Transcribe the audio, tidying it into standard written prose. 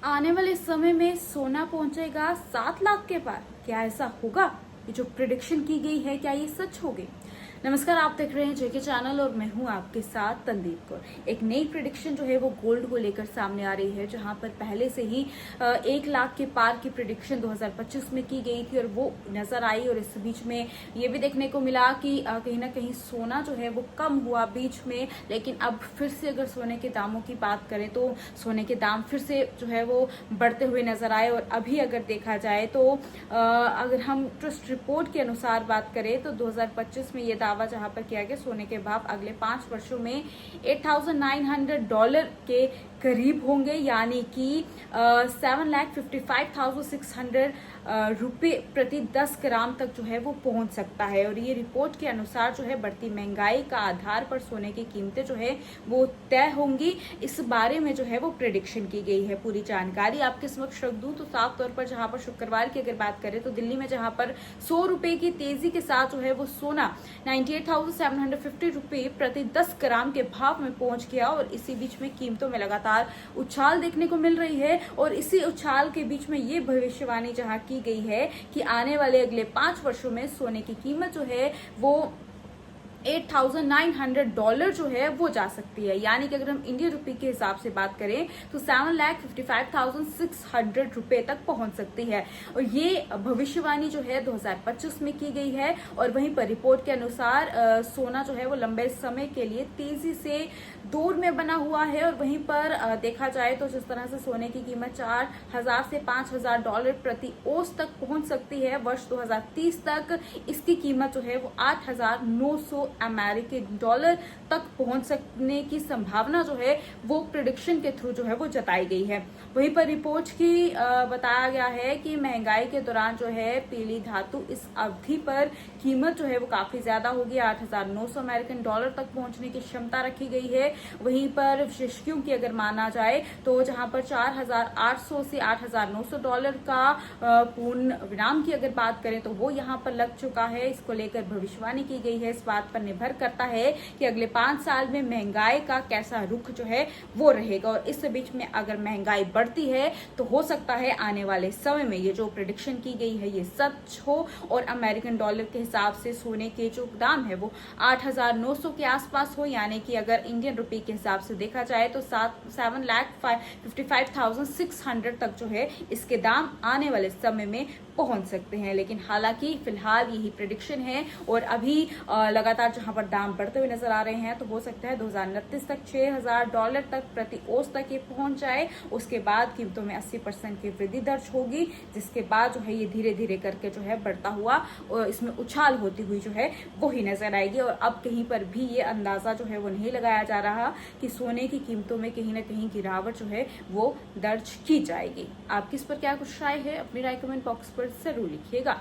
आने वाले समय में सोना पहुंचेगा 7 लाख के पार। क्या ऐसा होगा? ये जो प्रिडिक्शन की गई है, क्या ये सच होगी? नमस्कार, आप देख रहे हैं जेके चैनल और मैं हूं आपके साथ तनदीप कौर। एक नई प्रिडिक्शन जो है वो गोल्ड को लेकर सामने आ रही है, जहां पर पहले से ही 1 लाख के पार की प्रिडिक्शन 2025 में की गई थी और वो नजर आई। और इस बीच में ये भी देखने को मिला कि कहीं ना कहीं सोना जो है वो कम हुआ बीच में, लेकिन अब फिर से अगर सोने के दामों की बात करें तो सोने के दाम फिर से जो है वो बढ़ते हुए नजर आए। और अभी अगर देखा जाए तो अगर हम ट्रस्ट रिपोर्ट के अनुसार बात करें तो 2025 में ये दावा जहां पर किया गया सोने के भाव अगले 5 वर्षों में $8,900 के करीब होंगे, यानी कि 7,55,600 रुपए प्रति 10 ग्राम तक जो है वो पहुंच सकता है। और ये रिपोर्ट के अनुसार जो है बढ़ती महंगाई का आधार पर सोने की कीमतें जो है वो तय होंगी। इस बारे में जो है वो प्रेडिक्शन की गई है। पूरी जानकारी आपके समक्ष रख दूं तो साफ तौर पर जहां पर शुक्रवार की अगर बात करें तो दिल्ली में जहां पर 100 रुपए की तेजी के साथ जो है वो सोना 98,750 रुपए प्रति 10 ग्राम के भाव में पहुंच गया। और इसी बीच में कीमतों में लगातार उछाल देखने को मिल रही है। और इसी उछाल के बीच में ये भविष्यवाणी जहां की गई है कि आने वाले अगले 5 वर्षों में सोने की कीमत जो है वो $8,900 जो है वो जा सकती है, यानी कि अगर हम इंडियन रुपए के हिसाब से बात करें तो 7,55,600 रुपए तक पहुंच सकती है। और ये भविष्यवाणी जो है 2025 में की गई है। और वहीं पर रिपोर्ट के अनुसार सोना जो है वो लंबे समय के लिए तेजी से दौर में बना हुआ है। और वहीं पर देखा जाए तो जिस तरह से सोने की कीमत 4,000 से $5,000 प्रति औंस तक पहुंच सकती है वर्ष 2030 तक, इसकी कीमत जो है वो 8,900 अमेरिकन डॉलर तक पहुंच सकने की संभावना जो है वो प्रिडिक्शन के थ्रू जो है वो जताई गई है। वहीं पर रिपोर्ट की बताया गया है कि महंगाई के दौरान जो है पीली धातु इस अवधि पर कीमत जो है वो काफी ज्यादा होगी, 8,900 अमेरिकन डॉलर तक पहुंचने की क्षमता रखी गई है। वहीं पर विशेषज्ञों की अगर माना जाए तो जहां पर 4,800 से $8,900 का पूर्ण विराम की अगर बात करें तो वो यहाँ पर लग चुका है। इसको लेकर भविष्यवाणी की गई है। इस बात पर निर्भर करता है कि अगले 5 साल में महंगाई का कैसा रुख जो है वो रहेगा। और इस बीच में अगर महंगाई बढ़ती है तो हो सकता है आने वाले समय में ये जो प्रेडिक्शन की गई है ये सच हो और अमेरिकन डॉलर के हिसाब से सोने के जो दाम है वो 8,900 के आसपास हो, यानी कि अगर इंडियन रुपए के हिसाब से देखा जाए तो 7,55,600 तक जो है इसके दाम आने वाले समय में पहुंच सकते हैं। लेकिन हालांकि फिलहाल यही प्रेडिक्शन है और अभी लगातार जहां पर दाम बढ़ते हुए नजर आ रहे हैं तो हो सकता है 2029 तक $6,000 तक प्रति औंस तक ये पहुंच जाए। उसके बाद कीमतों में 80% की वृद्धि दर्ज होगी, जिसके बाद जो है ये धीरे धीरे करके जो है बढ़ता हुआ और इसमें उछाल होती हुई जो है वो ही नजर आएगी। और अब कहीं पर भी ये अंदाजा जो है वो नहीं लगाया जा रहा कि सोने की कीमतों में कहीं ना कहीं गिरावट जो है वो दर्ज की जाएगी। आपकी इस पर क्या कुछ राय है? अपनी राय कमेंट बॉक्स पर जरूर लिखिएगा।